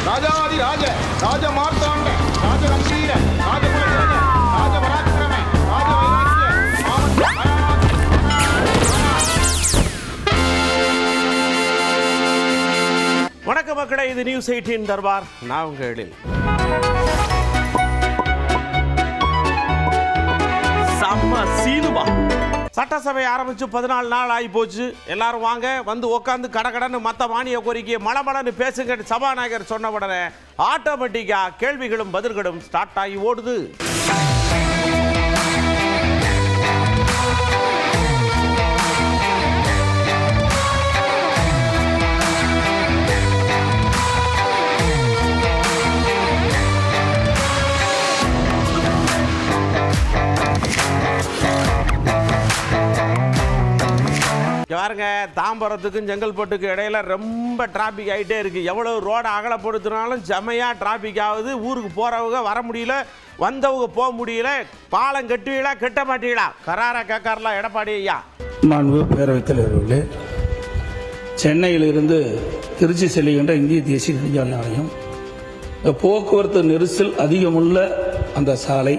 ராஜாதி ராஜ ராஜ மார்த்தாண்ட ராஜ கம்பீர ராஜகுல ராஜ பராக்கிரம ராஜ வைராக்கிய வணக்கம் மக்களே, இது நியூஸ் 18 தர்பார். நான் உங்க எழில். செம்ம சீனுபா. சட்டசபை ஆரம்பிச்சு 14 நாள் ஆகி போச்சு. எல்லாரும் வாங்க வந்து உட்காந்து கடகடன்னு மற்ற மானிய கோரிக்கையை மளமளன்னு பேசுங்க சபாநாயகர் சொன்ன உடனே ஆட்டோமேட்டிக்கா கேள்விகளும் பதில்களும் ஸ்டார்ட் ஆகி ஓடுது. பாருங்க, தாம்பரத்துக்கும் செங்கல்பட்டுக்கும் இடையில ரொம்ப டிராபிக் ஆகிட்டே இருக்கு. எவ்வளவு ரோடை அகலப்படுத்தினாலும் செமையா டிராபிக் ஆகுது. ஊருக்கு போறவங்க வர முடியல, வந்தவங்க போக முடியல. பாலம் கட்டுவீங்களா கட்ட மாட்டீங்களா? கரார கேட்கறலாம் எடப்பாடி ஐயா. மாண்பு பேரவைத் தலைவர்களே, சென்னையிலிருந்து திருச்சி செல்லுகின்ற இந்திய தேசிய நெடுஞ்சாலை ஆணையம் போக்குவரத்து நெரிசல் அதிகமுள்ள அந்த சாலை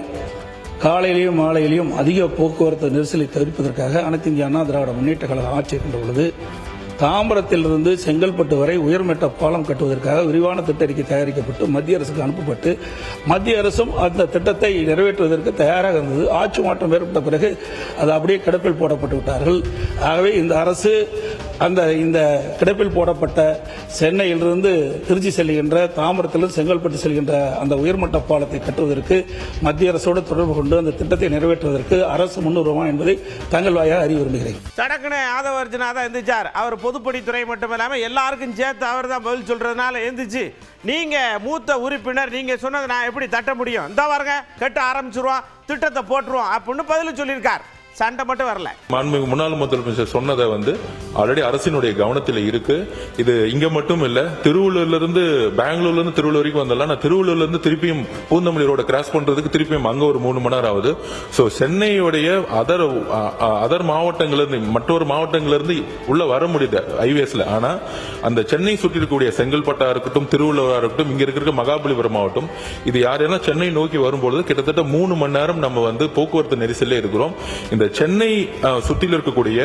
காலையிலையும் மாலையிலையும் அதிக போக்குவரத்து நெரிசலை தவிர்ப்பதற்காக அனைத்து இந்திய அண்ணா திராவிட முன்னேற்ற கழகம் ஆட்சி கொண்ட பொழுது தாம்பரத்திலிருந்து செங்கல்பட்டு வரை உயர்மட்ட பாலம் கட்டுவதற்காக விரிவான திட்ட அறிக்கை தயாரிக்கப்பட்டு மத்திய அரசுக்கு அனுப்பப்பட்டு மத்திய அரசும் அந்த திட்டத்தை நிறைவேற்றுவதற்கு தயாராக இருந்தது. ஆட்சி மாற்றம் ஏற்பட்ட பிறகு அது அப்படியே கிடப்பில் போடப்பட்டு விட்டார்கள். ஆகவே இந்த அரசு இந்த கிடப்பில் போடப்பட்ட சென்னையிலிருந்து திருச்சி செல்கின்ற தாம்பரத்திலிருந்து செங்கல்பட்டு செல்கின்ற அந்த உயர்மட்ட பாலத்தை கட்டுவதற்கு மத்திய அரசோடு தொடர்பு கொண்டு அந்த திட்டத்தை நிறைவேற்றுவதற்கு அரசு முன்னுரிமை என்பதை தங்கள் வாயாக அறிய விரும்புகிறேன். சடக்குனே ஆதவர்ஜனா தான் எந்திரிச்சார். அவர் பொதுப்பணித்துறை மட்டும் இல்லாமல் எல்லாருக்கும் சேர்த்து அவர் தான் பதில் சொல்றதுனால எந்திரிச்சு, நீங்க மூத்த உறுப்பினர், நீங்க சொன்னதை நான் எப்படி தட்ட முடியும்? இந்த பாருங்க, கட்ட ஆரம்பிச்சிருவோம், திட்டத்தை போட்டுருவோம் அப்படின்னு பதில் சொல்லியிருக்கார். சண்டை மட்டும் வரல. மாண்புமிகு முன்னாள் முதலமைச்சர் சொன்னதை ஆல்ரெடி அரசினுடைய கவனத்தில் இருக்கு. இது இங்க மட்டும் இல்ல, திருவள்ளூர்ல இருந்து பெங்களூர்ல இருந்து திருவள்ளூர் வரைக்கும் வந்தாலும் நான் திருவள்ளூர்ல இருந்து திருப்பியும் பூந்தமல்லி ரோட கிராஸ் பண்றதுக்கு திருப்பியும் அங்க ஒரு 3 மணி நேரம் ஆகுது. சோ சென்னையுடைய அதர் மாவட்டங்கள்ல இருந்து மற்றொரு மாவட்டங்கள்ல இருந்து உள்ள வர முடியுது ஹைவேஸ்ல. ஆனா அந்த சென்னை சுற்றி இருக்கக்கூடிய செங்கல்பட்டா இருக்கட்டும், திருவள்ளூரா இருக்கட்டும், இங்க இருக்கிற மகாபலிபுரம் மாவட்டம், இது யாரெல்லாம் சென்னை நோக்கி வரும்போது கிட்டத்தட்ட 3 மணி நேரம் நம்ம போக்குவரத்து நெரிசல்ல இருக்கிறோம். இந்த சென்னை சுற்றில இருக்கக்கூடிய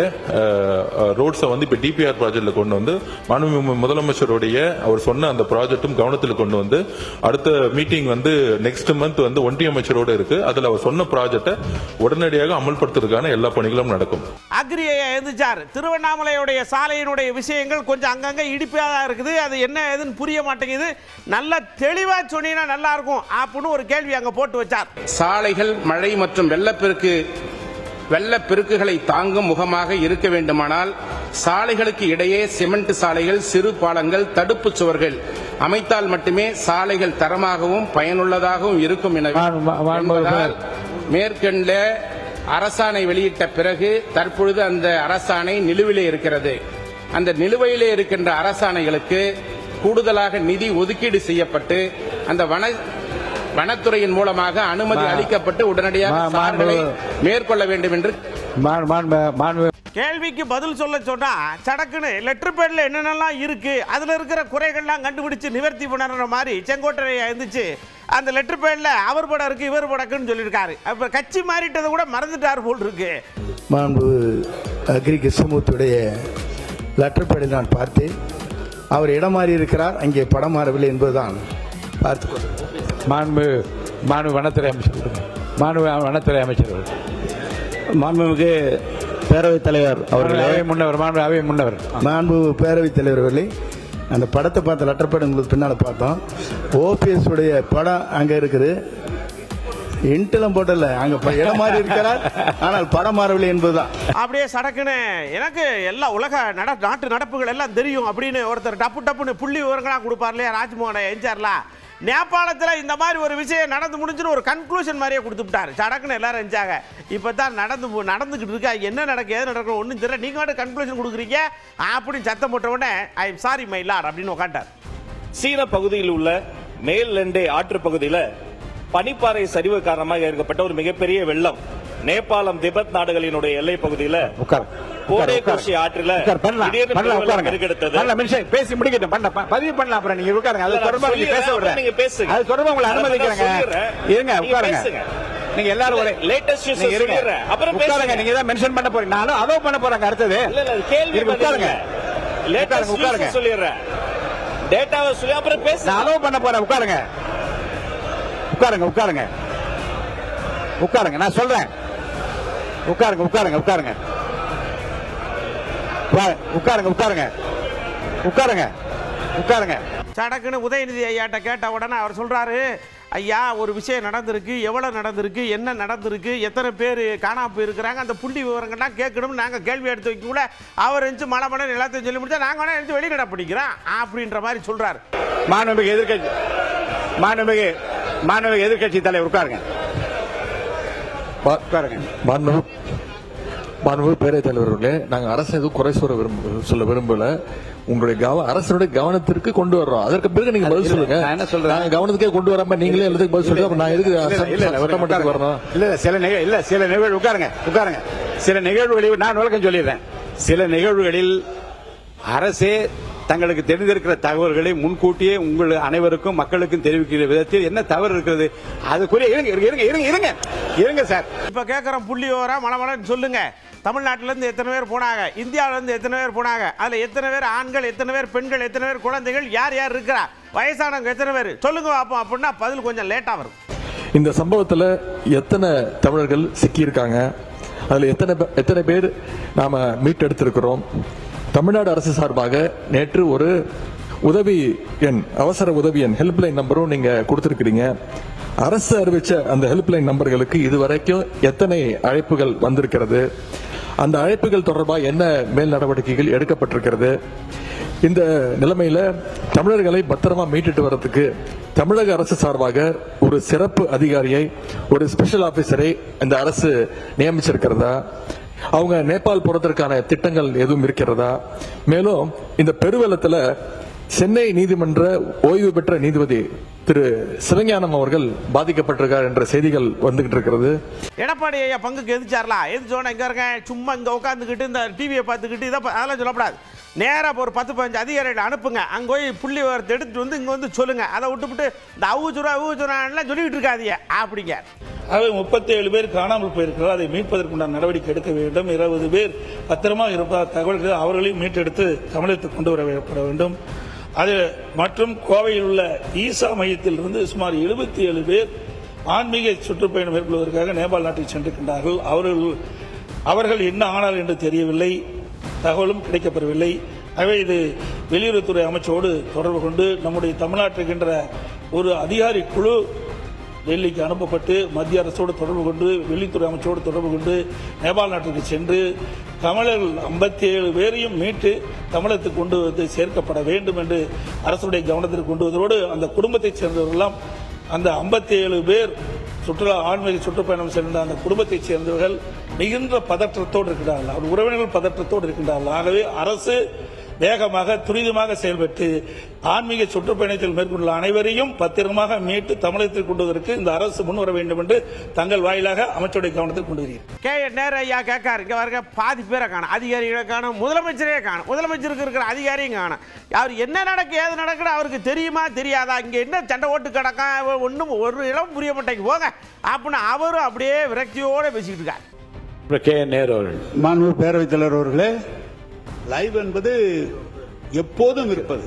ரோட்ஸை இப்ப டிபிஆர் ப்ராஜெக்ட்ல கொண்டு வந்து மாண்புமிகு முதலமைச்சருடைய அவர் சொன்ன அந்த ப்ராஜெக்டும் கவனத்தில் கொண்டு வந்து அடுத்த மீட்டிங் நெக்ஸ்ட் மந்த் ஒன்றிய அமைச்சரோட இருக்கு. அதுல அவர் சொன்ன ப்ராஜெக்டை உடனடியாக அமல்படுத்துறதுக்கான எல்லா பணிகளும் நடக்கும். அக்ரியை எழுந்துச்சார். திருவண்ணாமலையுடைய சாலையினுடைய விஷயங்கள் கொஞ்சம் அங்கங்க இடிப்பாக இருக்குது. அது என்ன ஏதுன்னு புரிய மாட்டேங்குது. நல்ல தெளிவா சொன்னீங்கன்னா நல்லா இருக்கும் அப்படின்னு ஒரு கேள்வி அங்க போட்டு வச்சார். சாலைகள் மழை மற்றும் வெள்ளப்பெருக்குகளை தாங்கும் முகமாக இருக்க வேண்டுமானால் சாலைகளுக்கு இடையே சிமெண்ட் சாலைகள், சிறு பாலங்கள், தடுப்பு சுவர்கள் அமைத்தால் மட்டுமே சாலைகள் தரமாகவும் பயனுள்ளதாகவும் இருக்கும் என மேற்கண்ட அரசாணை வெளியிட்ட பிறகு தற்பொழுது அந்த அரசாணை நிலுவிலே இருக்கிறது. அந்த நிலுவையிலே இருக்கின்ற அரசாணைகளுக்கு கூடுதலாக நிதி ஒதுக்கீடு செய்யப்பட்டு அந்த வனத்துறையின் மூலமாக அனுமதி அளிக்கப்பட்டு உடனடியாக சார்களை மேற்கொள்ள வேண்டும் என்று கேள்விக்கு பதில் சொல்ல சொன்னா சடக்குன்னு லெட்டர் பேட்ல என்னென்னலாம் இருக்கு, அதுல இருக்கிற குறைகள்லாம் கண்டுபிடிச்சு நிவர்த்தி பண்ணுற மாதிரி செங்கோட்டையை எழுந்துச்சு அந்த லெட்டர் பேட்ல அவர் படம் இருக்கு இவர் படக்குன்னு சொல்லியிருக்காரு. அப்ப கட்சி மாறிட்டதை கூட மறந்துட்டார் போல் இருக்கு. மாண்பு அக்ரி கிருஷ்ணமூர்த்தியுடைய லெட்டர் பேடில் நான் பார்த்தேன். அவர் இடம் மாறி இருக்கிறார், அங்கே படம் மாறவில்லை என்பதுதான் பார்த்துக்கொள்ள. மாண்பு வனத்துறை அமைச்சர் மாண்புமிகு பேரவைத் தலைவர் அவர்களே, மாண்பு பேரவைத் தலைவர் அவர்களே, அந்த படத்தை பார்த்த லெட்டர் பேட் உங்களுக்கு பின்னால் பார்த்தோம். ஓபிஎஸ் உடைய படம் அங்க இருக்குது. இன்டெல்லாம் போட்டல, அங்க இடம் மாறி இருக்கிறார், ஆனால் படம் மாறவில்லை என்பதுதான். அப்படியே சடக்குன்னு எனக்கு எல்லா உலக நாட்டு நடப்புகள் எல்லாம் தெரியும் அப்படின்னு ஒருத்தர் டப்புன்னு புள்ளி விவரங்களா கொடுப்பார் இல்லையா, ராஜ்மோகன் எஞ்சார்ல. நேபாளத்தில் இந்த மாதிரி ஒரு விஷயம் நடந்து முடிஞ்சுன்னு ஒரு கன்க்ளூஷன் மாதிரியே கொடுத்துட்டாரு. சடக்குன்னு எல்லாரும் எஞ்சாங்க. இப்போ தான் நடந்துக்கிட்டு இருக்கா, என்ன நடக்க ஏது நடக்கணும் ஒன்றும் தெரியல, நீங்கள் மட்டும் கன்க்ளூஷன் கொடுக்குறீங்க அப்படின்னு சத்தம் போட்ட உடனே I am sorry my Lord அப்படின்னு உட்காண்டார். சீன பகுதியில் உள்ள மேல்லெண்டே ஆற்று பகுதியில் பனிப்பாறை சரிவு காரணமாக ஏற்பட்ட ஒரு மிகப்பெரிய வெள்ளம் நேபாளம் திபெத் நாடுகளினுடைய எல்லை பகுதியில் கோடை கோஷி ஆற்றில பேசி முடிக்கட்டும் பதிவு பண்ணலாம். அப்புறம் நீங்க உட்காருங்க. அது தொடர்பா நீங்க பேச விடுறேன். நீங்க பேசுங்க. அது தொடர்பா உங்களை அனுமதிக்கிறேங்க. இருங்க, உட்காருங்க. நீங்க எல்லாரும் ஒரே லேட்டஸ்ட் நியூஸ் சொல்லிடுறேன். அப்புறம் உட்காருங்க. நீங்க தான் மென்ஷன் பண்ண போறீங்க. நானும் அதோ பண்ண போறேங்க. அடுத்தது இல்ல கேள்வி உட்காருங்க. லேட்டஸ்ட் நியூஸ் சொல்லிடுறேன். டேட்டாவை சொல்லி அப்புறம் பேசுங்க. நான் அதோ பண்ண போறேன். உட்காருங்க, உட்காருங்க, உட்காருங்க, உட்காருங்க. நான் சொல்றேன். உட்காருங்க, உட்காருங்க, உட்காருங்க, உட்காருங்க, உட்காருங்க, உட்காருங்க, உட்காருங்க. சடக்குன்னு உதயநிதி ஐயாட்ட கேட்ட உடனே அவர் சொல்றாரு, ஐயா ஒரு விஷயம் நடந்திருக்கு, எவ்வளவு நடந்திருக்கு, என்ன நடந்திருக்கு, எத்தனை பேர் காணாம போயிருக்கிறாங்க, அந்த புள்ளி விவரங்கள்லாம் கேட்கணும். நாங்க கேள்வி எடுத்து வைக்க கூட அவர் எழுந்து மழை மழை எல்லாத்தையும் சொல்லி முடிச்சா நாங்க வேணா எழுந்து வெளிநடை பிடிக்கிறோம் அப்படின்ற மாதிரி சொல்றாரு. மாண்புமிகு எதிர்க்கட்சி மாண்புமிகு எதிர்க்கட்சி தலைவர் உட்காருங்க. மாண்புமிகு பேரவைத் தலைவர்களே, நாங்கள் அரசு எதுவும் குறை சொல்ல விரும்பல. உங்களுடைய அரசுடைய கவனத்திற்கு கொண்டு வர்றோம். அதற்கு பிறகு நீங்க பதில் சொல்லுங்க. என்ன சொல்றேன், நாங்க கவனத்துக்கே கொண்டு வராம நீங்களே எல்லாத்துக்கும் பதில் சொல்லுங்க. நான் எதுக்கு சட்டமன்றத்துக்கு வரணும்? சில நிகழ்வு உட்காருங்க, உட்காருங்க. சில நிகழ்வுகளில் நான் விளக்கம் சொல்லிடுறேன். சில நிகழ்வுகளில் அரசே தங்களுக்கு தெரிந்திருக்கிற தகவல்களை முன்கூட்டியே உங்கள் அனைவருக்கும் மக்களுக்கும் தெரிவிக்கிற விதத்தில் என்ன தவறு இருக்கிறது? அதுக்குரிய இருங்க சார். இப்ப கேட்கற புள்ளி விவரம் மழை மழைன்னு சொல்லுங்க. தமிழ்நாட்டில இருந்து எத்தனை பேர் போனாங்க, இந்தியாவில இருந்து எத்தனை பேர் போனாங்க, அதுல எத்தனை பேர் ஆண்கள், எத்தனை பேர் பெண்கள், எத்தனை பேர் குழந்தைகள், யார் யார் இருக்கிறா, வயசானவங்க எத்தனை பேர் சொல்லுங்க பார்ப்போம் அப்படின்னா பதில் கொஞ்சம் லேட்டா வரும். இந்த சம்பவத்துல எத்தனை தமிழர்கள் சிக்கியிருக்காங்க, அதுல எத்தனை பேர் நாம மீட்டெடுத்திருக்கிறோம். தமிழ்நாடு அரசு சார்பாக நேற்று ஒரு உதவி எண், அவசர உதவி எண் ஹெல்ப்லைன் நம்பரும் நீங்க கொடுத்திருக்கிறீங்க. அரசு அறிவிச்ச அந்த ஹெல்ப்லைன் நம்பர்களுக்கு இதுவரைக்கும் எத்தனை அழைப்புகள் வந்திருக்கிறது, அந்த அழைப்புகள் தொடர்பாக என்ன மேல் நடவடிக்கைகள் எடுக்கப்பட்டிருக்கிறது. இந்த நிலைமையில தமிழர்களை பத்திரமா மீட்டுட்டு வர்றதுக்கு தமிழக அரசு சார்பாக ஒரு சிறப்பு அதிகாரியை, ஒரு ஸ்பெஷல் ஆபீசரை இந்த அரசு நியமிச்சிருக்கிறதா, அவங்க நேபாள் போறதற்கான திட்டங்கள் எதுவும் இருக்கிறதா, மேலும் இந்த பெருவெள்ளத்துல சென்னை நீதிமன்ற ஓய்வு பெற்ற நீதிபதி திரு சிவஞானம் அவர்கள் பாதிக்கப்பட்டிருக்கார் என்ற செய்திகள் வந்துகிட்டு இருக்கிறது. எடப்பாடி ஐயா பங்குக்கு எதிர்ச்சாரலாம், எதிர்ச்சோன்னா இங்க இருக்க சும்மா இங்க உட்காந்துக்கிட்டு இந்த டிவியை பார்த்துக்கிட்டு இதை அதெல்லாம் சொல்லக்கூடாது. நேராக ஒரு 10-15 அதிகாரிகளை அனுப்புங்க, அங்கே போய் புள்ளி விவரத்தை எடுத்துட்டு வந்து இங்கே வந்து சொல்லுங்க. அதை விட்டுவிட்டு இந்த அவுச்சுரான்லாம் சொல்லிக்கிட்டு இருக்காதீங்க அப்படிங்க. ஆகவே 37 பேர் காணாமல் போயிருக்கிறார். அதை மீட்பதற்குண்டான நடவடிக்கை எடுக்க வேண்டும். 20 பேர் பத்திரமா இருப்பதாக தகவல்கள் அவர்களையும் மீட்டெடுத்து தமிழகத்துக்கு கொண்டு வரப்பட வேண்டும். அது மற்றும் கோவையில் உள்ள ஈசா மையத்தில் இருந்து சுமார் 77 பேர் ஆன்மீக சுற்றுப்பயணம் மேற்கொள்வதற்காக நேபாள் நாட்டுக்கு சென்றிருக்கின்றார்கள். அவர்கள் என்ன ஆனார் என்று தெரியவில்லை, தகவலும் கிடைக்கப்பெறவில்லை. ஆகவே இது வெளியுறவுத்துறை அமைச்சரோடு தொடர்பு கொண்டு நம்முடைய தமிழ்நாட்டுக்கின்ற ஒரு அதிகாரி குழு டெல்லிக்கு அனுப்பப்பட்டு மத்திய அரசோடு தொடர்பு கொண்டு வெளியுறவுத்துறை அமைச்சரோடு தொடர்பு கொண்டு நேபாள் நாட்டுக்கு சென்று தமிழர்கள் 57 பேரையும் மீட்டு தமிழகத்துக்கு கொண்டு வந்து சேர்க்கப்பட வேண்டும் என்று அரசுடைய கவனத்திற்கு கொண்டு வருவதோடு அந்த குடும்பத்தைச் சேர்ந்தவர்களெல்லாம் அந்த 57 பேர் ஆன்மீக சுற்றுப்பயணம் சென்ற அந்த குடும்பத்தைச் சேர்ந்தவர்கள் மிகுந்த பதற்றத்தோடு இருக்கிறார்கள். அவர் உறவினர்கள் பதற்றத்தோடு இருக்கின்றார்கள். ஆகவே அரசு வேகமாக துரிதமாக செயல்பட்டு ஆன்மீக சுற்றுப்பயணத்தில் மேற்கொண்டுள்ள அனைவரையும் பத்திரமாக மீட்டு தமிழகத்தில் கொண்டு வருவதற்கு இந்த அரசு முன்வர வேண்டும் என்று தங்கள் வாயிலாக அமைச்சருடைய கவனத்தில் கொண்டு வருகிறார். கே நேரு ஐயா கேட்காரு, இங்க வர பாதி பேரை காணும், அதிகாரிகளை காணும், முதலமைச்சரே காணும், முதலமைச்சருக்கு இருக்கிற அதிகாரியும் காணும். அவர் என்ன நடக்கு ஏது நடக்குது அவருக்கு தெரியுமா தெரியாதா, இங்க என்ன சண்டை ஓட்டு கிடக்கா ஒன்றும் ஒரு இடம் புரிய மாட்டேங்க போங்க அப்படின்னு அவரும் அப்படியே விரக்தியோட பேசிக்கிட்டு இருக்காரு. கே நேரு அவர்கள். மாண்புமிகு பேரவைத் தலைவர் அவர்களே, லைவ் என்பது எப்போதும் இருப்பது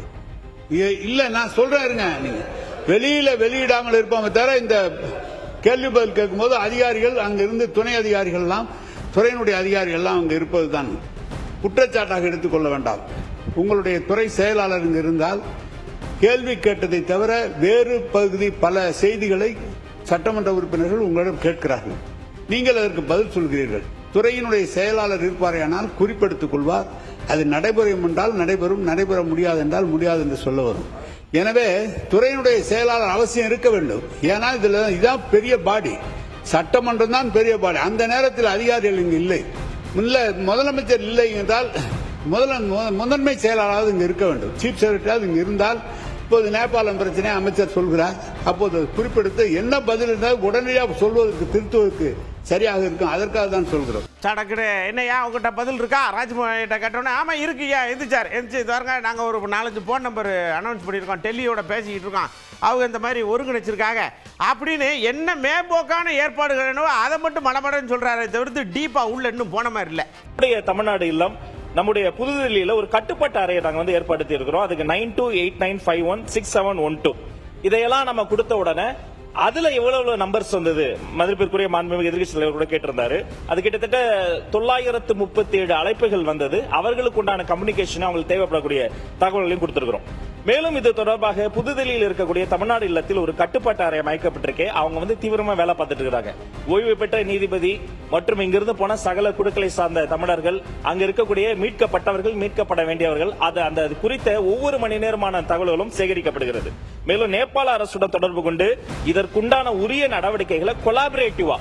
இல்ல. நான் சொல்றேன், நீங்க வெளியிடாமல் இருப்பாங்க தவிர இந்த கேள்வி பதில் கேட்கும் போது அதிகாரிகள் அங்கிருந்து துணை அதிகாரிகள் எல்லாம் துறையினுடைய அதிகாரிகள் எல்லாம் அங்க இருப்பதுதான் குற்றச்சாட்டாக எடுத்துக்கொள்ள வேண்டாம். உங்களுடைய துறை செயலாளர் இங்கு இருந்தால் கேள்வி கேட்டதை தவிர வேறு பகுதி பல செய்திகளை சட்டமன்ற உறுப்பினர்கள் உங்களிடம் கேட்கிறார்கள். நீங்கள் அதற்கு பதில் சொல்கிறீர்கள். துறையினுடைய செயலாளர் இருப்பாரையானால் குறிப்பெடுத்துக் கொள்வார். அது நடைபெறும் என்றால் நடைபெறும், நடைபெற முடியாது என்றால் முடியாது என்று சொல்ல வரும். எனவே துறையினுடைய செயலாளர் அவசியம் இருக்க வேண்டும். ஏன்னா இதுதான் பெரிய பாடி, சட்டமன்றம் தான் பெரிய பாடி. அந்த நேரத்தில் அதிகாரிகள் இங்கு இல்லை, முதலமைச்சர் இல்லை என்றால் முதன்மை செயலாளராக இங்கு இருக்க வேண்டும். சீஃப் செக்ரட்டரி இங்கு இருந்தால், இப்போது நேபாளம் பிரச்சனை அமைச்சர் சொல்கிறார், அப்போது குறிப்பிடுத்து என்ன பதில் இருந்தால் உடனடியாக சொல்வதற்கு திருத்துவதற்கு சரியாக இருக்கும். அதற்காக தான் சொல்கிறோம். சடக்குன்னு என்னையா உங்ககிட்ட பதில் இருக்கா? ராஜ்மோகன் கிட்ட கேட்டோன்னே ஆமாம் இருக்குயா, எந்திரிச்சு பாருங்க, நாங்கள் ஒரு 4-5 ஃபோன் நம்பர் அனௌன்ஸ் பண்ணியிருக்கோம், டெல்லியோட பேசிக்கிட்டு இருக்கோம், அவங்க இந்த மாதிரி ஒருங்கிணைச்சிருக்காங்க அப்படின்னு என்ன மேம்போக்கான ஏற்பாடுகள் என்னவோ அதை மட்டும் மடமடன்னு சொல்றாரு, தவிர்த்து டீப்பா உள்ள இன்னும் போன மாதிரி இல்லை. தமிழ்நாடு இல்லம் நம்முடைய புதுதில்லியில ஒரு கட்டுப்பாட்டு அறையை நாங்கள் வந்து ஏற்படுத்தி இருக்கிறோம். அதுக்கு 9289516712 இதையெல்லாம் நம்ம கொடுத்த உடனே அதுல எவ்வளவு நம்பர்ஸ் வந்தது மதிப்பிற்குரிய மாண்புமிகு எதிர்க்கட்சி தலைவர் கூட கேட்டிருந்தாரு. அது கிட்டத்தட்ட 937 அழைப்புகள் வந்தது. அவர்களுக்கு உண்டான கம்யூனிகேஷன் அவங்களுக்கு தேவைப்படக்கூடிய தகவல்களையும் கொடுத்திருக்கிறோம். மேலும் இது தொடர்பாக புதுதில்லியில் இருக்கக்கூடிய தமிழ்நாடு இல்லத்தில் ஒரு கட்டுப்பாட்டு அறை அமைக்கப்பட்டிருக்கே. அவங்க வந்து தீவிரமா வேலை பார்த்துட்டு இருக்காங்க. ஓய்வு பெற்ற நீதிபதி மற்றும் இங்கிருந்து போன சகல குழுக்களை சார்ந்த தமிழர்கள், அங்க இருக்கக்கூடிய மீட்கப்பட்டவர்கள், மீட்கப்பட வேண்டியவர்கள், அது குறித்த ஒவ்வொரு மணி நேரமான தகவல்களும் சேகரிக்கப்படுகிறது. மேலும் நேபாள அரசுடன் தொடர்பு கொண்டு இதற்குண்டான உரிய நடவடிக்கைகளை கொலாபரேட்டிவா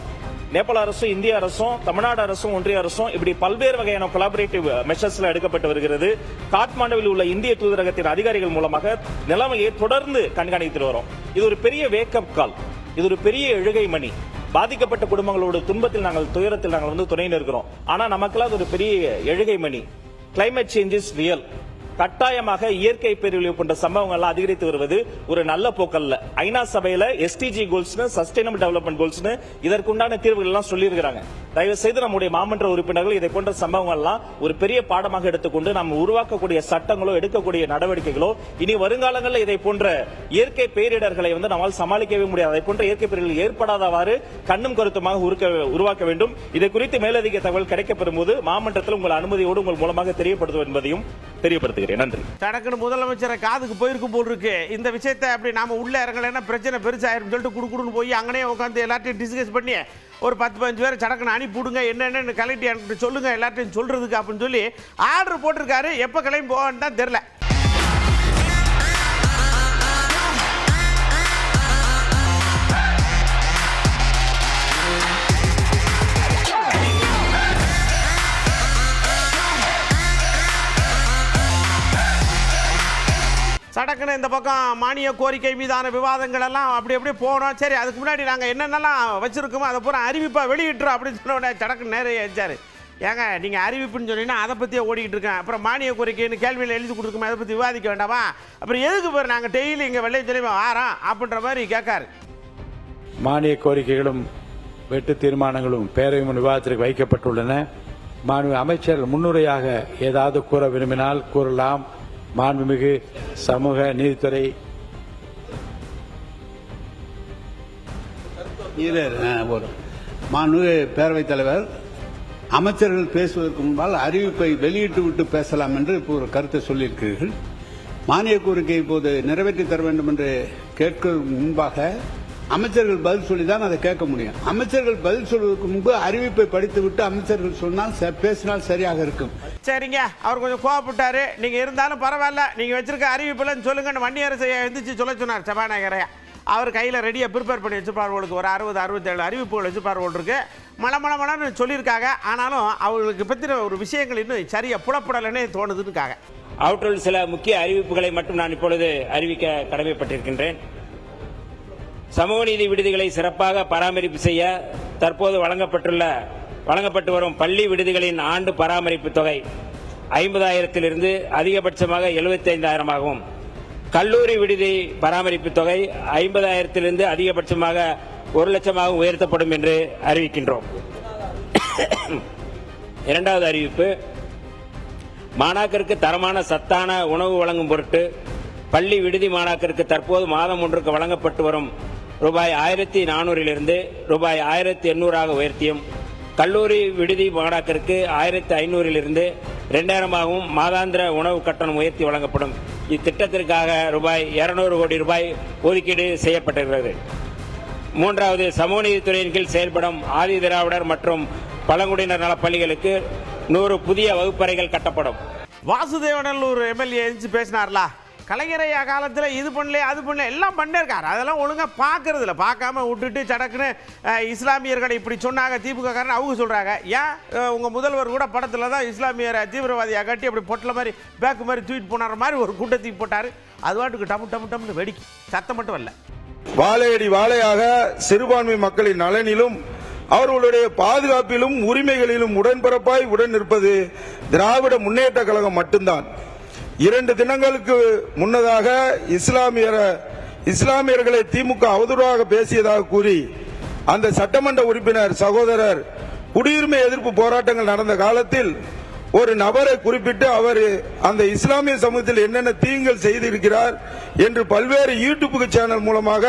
நேபாள அரசும், இந்திய அரசும், தமிழ்நாடு அரசும், ஒன்றிய அரசும் இப்படி பல்வேறு வகையான கொலாபரேட்டிவ் மெஷர்ஸ்ல எடுக்கப்பட்டு வருகிறது. காட்மாண்டுவில் உள்ள இந்திய தூதரகத்தின் அதிகாரிகள் மூலமாக நிலைமையை தொடர்ந்து கண்காணித்து வரோம். இது ஒரு பெரிய வேக்கப் கால், இது ஒரு பெரிய எழுகை மணி. பாதிக்கப்பட்ட குடும்பங்களோட துன்பத்தில் துயரத்தில் நாங்கள் வந்து துணை நிற்கிறோம். ஆனா நமக்கெல்லாம் அது ஒரு பெரிய எழுகை மணி. Climate change is real. கட்டாயமாக இயற்கை பேரழிவு போன்ற சம்பவங்கள் அதிகரித்து வருவது ஒரு நல்ல போக்கல்ல. ஐநா சபையில SDG goals, sustainable development goals இதற்குண்டான தீர்வுகள் எல்லாம் சொல்லி இருக்கிறாங்க. தயவு செய்து நம்முடைய மாமன்ற உறுப்பினர்கள் இதை போன்ற சம்பவங்கள் எல்லாம் ஒரு பெரிய பாடமாக எடுத்துக்கொண்டு நம்ம உருவாக்கக்கூடிய சட்டங்களோ எடுக்கக்கூடிய நடவடிக்கைகளோ இனி வருங்காலங்களில் இதை போன்ற இயற்கை பேரிடர்களை வந்து நம்மால் சமாளிக்கவே முடியாது. அதை போன்ற இயற்கை பேரிடர்கள் ஏற்படாதவாறு கண்ணும் கருத்துமாக உருவாக்க வேண்டும். இதை குறித்து மேலதிக தகவல் கிடைக்கப்பெறும் போது மாமன்றத்தில் உங்கள் அனுமதியோடு உங்கள் மூலமாக தெரியப்படுத்தும் என்பதையும் தெரியப்படுத்துகிறேன். நன்றி. சடக்குன்னு முதலமைச்சரை காதுக்கு போயிருக்கும் போல் இருக்கு. இந்த விஷயத்தை அப்படி நாம உள்ள இறங்கலைன்னா பிரச்சனை பெருசாயிரும் சொல்லிட்டு குடுக்குடுன்னு போய் அங்கனே உட்காந்து எல்லாத்தையும் டிஸ்கஸ் பண்ணி ஒரு 10-15 பேர் சடக்குன்னு அனுப்பிவிடுங்க, என்னென்னு கலெக்டர் எனக்கு சொல்லுங்க எல்லாத்தையும் சொல்றதுக்கு அப்படின்னு சொல்லி ஆர்டர் போட்டிருக்காரு. எப்போ கிளம்பி போவான்னு தான் தெரியல. சடக்குன்னு இந்த பக்கம் மானிய கோரிக்கை மீதான விவாதங்கள் எல்லாம் அப்படி அப்படியே போனோம். சரி, அதுக்கு முன்னாடி நாங்கள் என்னென்னலாம் வச்சிருக்கோமோ அதை பூரா அறிவிப்பாக வெளியிட்டுறோம் அப்படின்னு சொன்ன உடனே சடக்குன்னு நேரம் வச்சாரு. ஏங்க நீங்கள் அறிவிப்புன்னு சொன்னீங்கன்னா அதை பற்றியே ஓடிக்கிட்டு இருக்கேன், அப்புறம் மானிய கோரிக்கைன்னு கேள்வியில் எழுதி கொடுக்குமே, அதை பற்றி விவாதிக்க வேண்டாமா, அப்புறம் எதுக்கு பேர் நாங்கள் டெய்லி இங்கே வெள்ளை சொல்லி ஆறோம் அப்படின்ற மாதிரி கேட்காரு. மானிய கோரிக்கைகளும் வெட்டு தீர்மானங்களும் பேரவை முன் விவாதத்திற்கு வைக்கப்பட்டுள்ளன. மாண்புமிகு அமைச்சர் முன்னுரையாக ஏதாவது கூற விரும்பினால் கூறலாம். மாண்புமிகு சமூக நீதித்துறை மாண்புமிகு பேரவைத் தலைவர், அமைச்சர்கள் பேசுவதற்கு முன்பால் அறிவிப்பை வெளியிட்டு விட்டு பேசலாம் என்று இப்போ ஒரு கருத்தை சொல்லியிருக்கிறீர்கள். மானிய கோரிக்கை இப்போது நிறைவேற்றி தர வேண்டும் என்று கேட்க முன்பாக அமைச்சர்கள் பதில் சொல்லிதான் அதை கேட்க முடியும். அமைச்சர்கள் பதில் சொல்வதற்கு முன்பு அறிவிப்பை படித்துவிட்டு அமைச்சர்கள் சொன்னால் பேசினால் சரியாக இருக்கும். சரிங்க, அவர் கொஞ்சம் கோவப்பட்டாரு. நீங்க இருந்தாலும் பரவாயில்ல, நீங்க வச்சிருக்க அறிவிப்புலன்னு சொல்லுங்கன்னு வண்டி அரசை எந்திரிச்சு சொல்ல சொன்னார் சபாநாயகரையா. அவர் கையில் ரெடியாக ப்ரிப்பேர் பண்ணி வச்சுப்பார்களுக்கு ஒரு 60-67 அறிவிப்புகள் வச்சுப்பார்கள் இருக்கு. மலமளமளன்னு சொல்லியிருக்காங்க. ஆனாலும் அவர்களுக்கு பற்றின ஒரு விஷயங்கள் இன்னும் சரியாக புலப்படலைன்னே தோணுதுன்னுக்காக அவற்றுள் சில முக்கிய அறிவிப்புகளை மட்டும் நான் இப்பொழுது அறிவிக்க கடமைப்பட்டிருக்கின்றேன். சமூக நீதி விடுதிகளை சிறப்பாக பராமரிப்பு செய்ய தற்போது வழங்கப்பட்டு வரும் பள்ளி விடுதிகளின் ஆண்டு பராமரிப்பு தொகை 50,000 அதிகபட்சமாக 75,000 கல்லூரி விடுதி பராமரிப்பு தொகை 50,000 அதிகபட்சமாக 1,00,000 உயர்த்தப்படும் என்று அறிவிக்கின்றோம். இரண்டாவது அறிவிப்பு, மாணாக்கருக்கு தரமான சத்தான உணவு வழங்கும் பொருட்டு பள்ளி விடுதி மாணாக்கருக்கு தற்போது மாதம் ஒன்றுக்கு வழங்கப்பட்டு வரும் ரூபாய் 1,400 ரூபாய் 1,800 உயர்த்தியும், கல்லூரி விடுதி மாணாக்கருக்கு 1,500 2,000 மாதாந்திர உணவு கட்டணம் உயர்த்தி வழங்கப்படும். இத்திட்டத்திற்காக ரூபாய் 200 கோடி ஒதுக்கீடு செய்யப்பட்டிருக்கிறது. மூன்றாவது, சமூக நீதித்துறையின் கீழ் செயல்படும் ஆதி திராவிடர் மற்றும் பழங்குடியினர் நல பள்ளிகளுக்கு 100 புதிய வகுப்பறைகள் கட்டப்படும். வாசுதேவனல்லூர் எம்எல்ஏ பேசினார்ல, கலைஞரையா காலத்தில் இது பண்ணல அது பண்ணல எல்லாம் பண்ணிருக்காரு. அதெல்லாம் ஒழுங்காக பார்க்கறதில்ல, பார்க்காம விட்டுட்டு சடக்குன்னு இஸ்லாமியர்களை இப்படி சொன்னாங்க திமுக காரன் அவங்க சொல்கிறாங்க. ஏன் உங்கள் முதல்வர் கூட படத்தில் தான் இஸ்லாமியரை தீவிரவாதியாக கட்டி அப்படி பொட்டல மாதிரி பேக்கு மாதிரி தூக்கிட்டு போனார் மாதிரி ஒரு கூட்டத்துக்கு போட்டார். அது வாட்டுக்கு டம்னு வெடிக்கு சத்தம் மட்டும் வரல. வாழையடி வாழையாக சிறுபான்மை மக்களின் நலனிலும் அவர்களுடைய பாதுகாப்பிலும் உரிமைகளிலும் உடன்பிறப்பாய் உடன் நிற்பது திராவிட முன்னேற்ற கழகம் மட்டும்தான். 2 தினங்களுக்கு முன்னதாக இஸ்லாமியர்களை திமுக அவதூறாக பேசியதாக கூறி அந்த சட்டமன்ற உறுப்பினர் சகோதரர் குடியுரிமை எதிர்ப்பு போராட்டங்கள் நடந்த காலத்தில் ஒரு நபரை குறிப்பிட்டு அவர் அந்த இஸ்லாமிய சமூகத்தில் என்னென்ன தீங்குகள் செய்திருக்கிறார் என்று பல்வேறு யூடியூப் சேனல் மூலமாக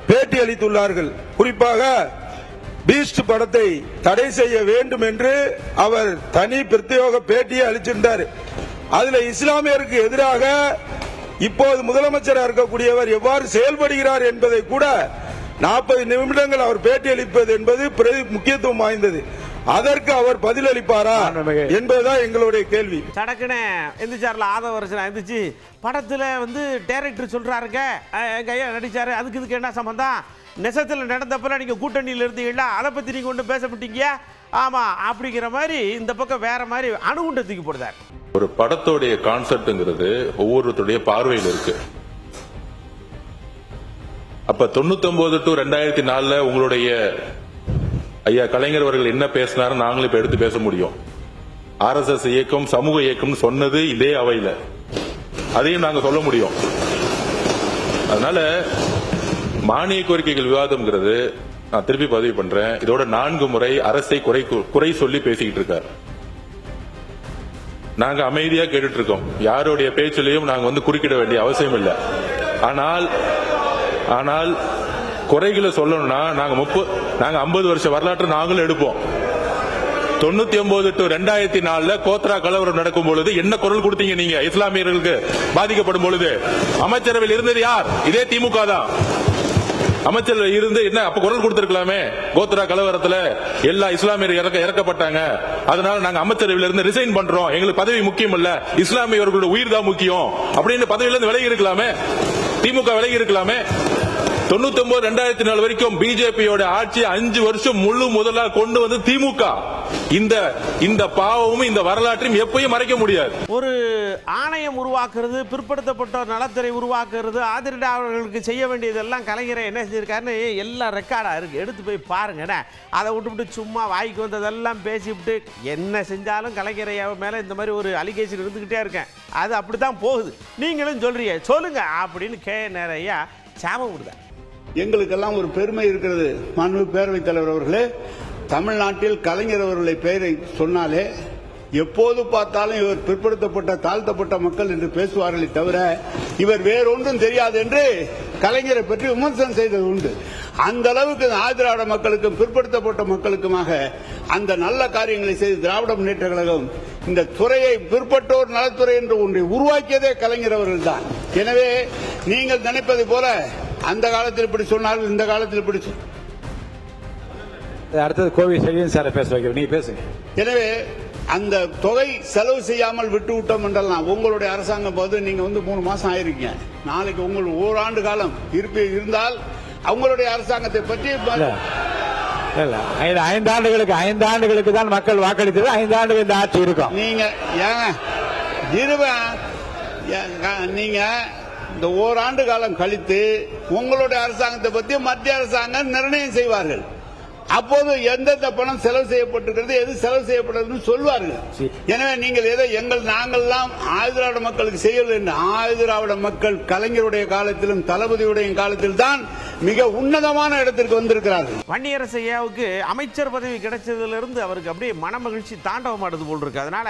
பேட்டி அளித்துள்ளார்கள். குறிப்பாக பீஸ்ட் படத்தை தடை செய்ய வேண்டும் என்று அவர் தனி பிரத்யேக பேட்டியை அளிச்சிருந்தார். அதுல இஸ்லாமியருக்கு எதிராக இப்போது முதலமைச்சராக இருக்கக்கூடியவர் எவ்வாறு செயல்படுகிறார் என்பதை கூட 40 நிமிடங்கள் அவர் பேட்டி அளிப்பது என்பது முக்கியத்துவம் வாய்ந்தது. அதற்கு அவர் பதிலளிப்பாரா என்பதுதான் எங்களுடைய கேள்வி. சடக்குன்னு எந்திரிச்சார்ல ஆதவரசன் எந்திரிச்சு படத்துல டைரக்டர் சொல்றாருங்க எங்க ஐயா நடிச்சாரு, அதுக்கு இதுக்கு என்ன சம்பந்தம்? நெசத்தில் நடந்தப்ப நீங்க கூட்டணியில் இருந்தீங்களா, அதை பத்தி நீங்க ஒன்று பேசப்பட்டீங்க, ஆமா அப்படிங்கிற மாதிரி இந்த பக்கம் வேற மாதிரி அணுகுண்ட தூக்கி போடுறாரு. ஒரு படத்தோடைய கான்செப்ட்ங்கிறது ஒவ்வொருத்தருடைய பார்வையில் இருக்கு. அப்ப 99 to 2004 உங்களுடைய ஐயா கலைஞர் அவர்கள் என்ன பேசினாரு நாங்களும் இப்ப எடுத்து பேச முடியும். RSS இயக்கம் சமூக இயக்கம் சொன்னது இதே அவையில, அதையும் நாங்க சொல்ல முடியும். அதனால மானிய கோரிக்கைகள் விவாதம்ங்கிறது நான் திருப்பி பதிவு பண்றேன். இதோட 4 முறை அரசை குறை சொல்லி பேசிக்கிட்டு இருக்காரு. நாங்க அமைதியா கேட்டுட்டு இருக்கோம். யாருடைய பேச்சிலையும் நாங்க குறுக்கிட வேண்டிய அவசியம் இல்லை. ஆனால் குறைகளை சொல்லணும்னா நாங்க 50 வருஷ வரலாற்று நாங்களும் எடுப்போம். 99 to 2004 கோத்ரா கலவரம் நடக்கும் பொழுது என்ன குரல் கொடுத்தீங்க நீங்க? இஸ்லாமியர்களுக்கு பாதிக்கப்படும் பொழுது அமைச்சரவையில் இருந்தது யார்? இதே திமுக தான். அமைச்சரவை இருந்து என்ன அப்ப குரல் கொடுத்திருக்கலாமே? கோத்ரா கலவரத்துல எல்லா இஸ்லாமியர்கள் இறக்கப்பட்டாங்க, அதனால நாங்க அமைச்சரவையில இருந்து ரிசைன் பண்றோம், எங்களுக்கு பதவி முக்கியம் இல்ல, இஸ்லாமியர்களோட உயிர் தான் முக்கியம் அப்படின்னு பதவியில இருந்து விலகி இருக்கலாமே. திமுக விலகி இருக்கலாமே. 99 2004 வரைக்கும் பிஜேபியோட ஆட்சி 5 வருஷம் முழு முதலா கொண்டு வந்து திமுக. இந்த பாவமும் இந்த வரலாற்றையும் எப்பயும் மறைக்க முடியாது. ஒரு ஆணையம் உருவாக்குறது, பிற்படுத்தப்பட்டோர் நலத்துறை உருவாக்குறது, ஆதரவாளர்களுக்கு செய்ய வேண்டியதெல்லாம் கலைஞரை என்ன செஞ்சிருக்காருன்னு எல்லாம் ரெக்கார்டா இருக்கு, எடுத்து போய் பாருங்க. அதை விட்டுவிட்டு சும்மா வாய்க்கு வந்ததெல்லாம் பேசிவிட்டு என்ன செஞ்சாலும் கலைஞரை மேல இந்த மாதிரி ஒரு அலிகேஷன் இருந்துகிட்டே இருக்கேன், அது அப்படித்தான் போகுது. நீங்களும் சொல்றீங்க, சொல்லுங்க அப்படின்னு நிறைய சாபம் விடுத. எங்களுக்கெல்லாம் ஒரு பெருமை இருக்கிறது. மாண்புமிகு பேரவைத் தலைவர் அவர்களே, தமிழ்நாட்டில் கலைஞர் அவர்களை பெயரை சொன்னாலே எப்போது பார்த்தாலும் இவர் பிற்படுத்தப்பட்ட தாழ்த்தப்பட்ட மக்கள் என்று பேசுவார்களே தவிர இவர் வேறொன்றும் தெரியாது என்று கலைஞரை பற்றி விமர்சனம் செய்தது உண்டு. அந்த அளவுக்கு ஆதிராவிட மக்களுக்கும் பிற்படுத்தப்பட்ட மக்களுக்குமாக அந்த நல்ல காரியங்களை செய்து திராவிட முன்னேற்ற கழகம் இந்த துறையை பிற்பட்டோர் நலத்துறை என்று ஒன்றை உருவாக்கியதே கலைஞர் அவர்கள் தான். எனவே நீங்கள் நினைப்பது போல அந்த காலத்தில் இப்படி சொன்னார்கள், இந்த காலத்தில் இப்படி அடுத்தது கோவை செழியன் சார் பேச வைக்கிறேன், நீங்க பேசுங்க. எனவே அந்த தொகை செலவு செய்யாமல் விட்டு விட்டோம் என்றெல்லாம் உங்களுடைய அரசாங்கம் போது நீங்க 3 மாசம் ஆயிருக்கீங்க. நாளைக்கு உங்களுக்கு ஓராண்டு காலம் இருந்தால் அவங்களுடைய அரசாங்கத்தை பற்றி 5 ஆண்டுகளுக்கு தான் மக்கள் வாக்களித்தது. 5 ஆண்டுகள் இந்த ஆட்சி இருக்கும். நீங்க நீங்க இந்த ஓராண்டு காலம் கழித்து உங்களுடைய அரசாங்கத்தை பற்றி மத்திய அரசாங்கம் நிர்ணயம் செய்வார்கள். அப்போது எந்தெந்த பணம் செலவு செய்யப்பட்டிருக்கிறது, எது செலவு செய்யப்பட்டதுன்னு சொல்வார்கள். எனவே நீங்கள் ஏதோ நாங்கள்லாம் ஆதிராவிட மக்களுக்கு செய்யவில்லை என்று. ஆதிராவிட மக்கள் கலைஞருடைய காலத்திலும் தளபதியுடைய காலத்தில் தான் மிக உன்னதமான இடத்திற்கு வந்திருக்கிறார்கள். வன்னியரசு ஐயாவுக்கு அமைச்சர் பதவி கிடைச்சதுல இருந்து அவருக்கு அப்படியே மனமகிழ்ச்சி தாண்டவம் ஆடுது போல் இருக்கு. அதனால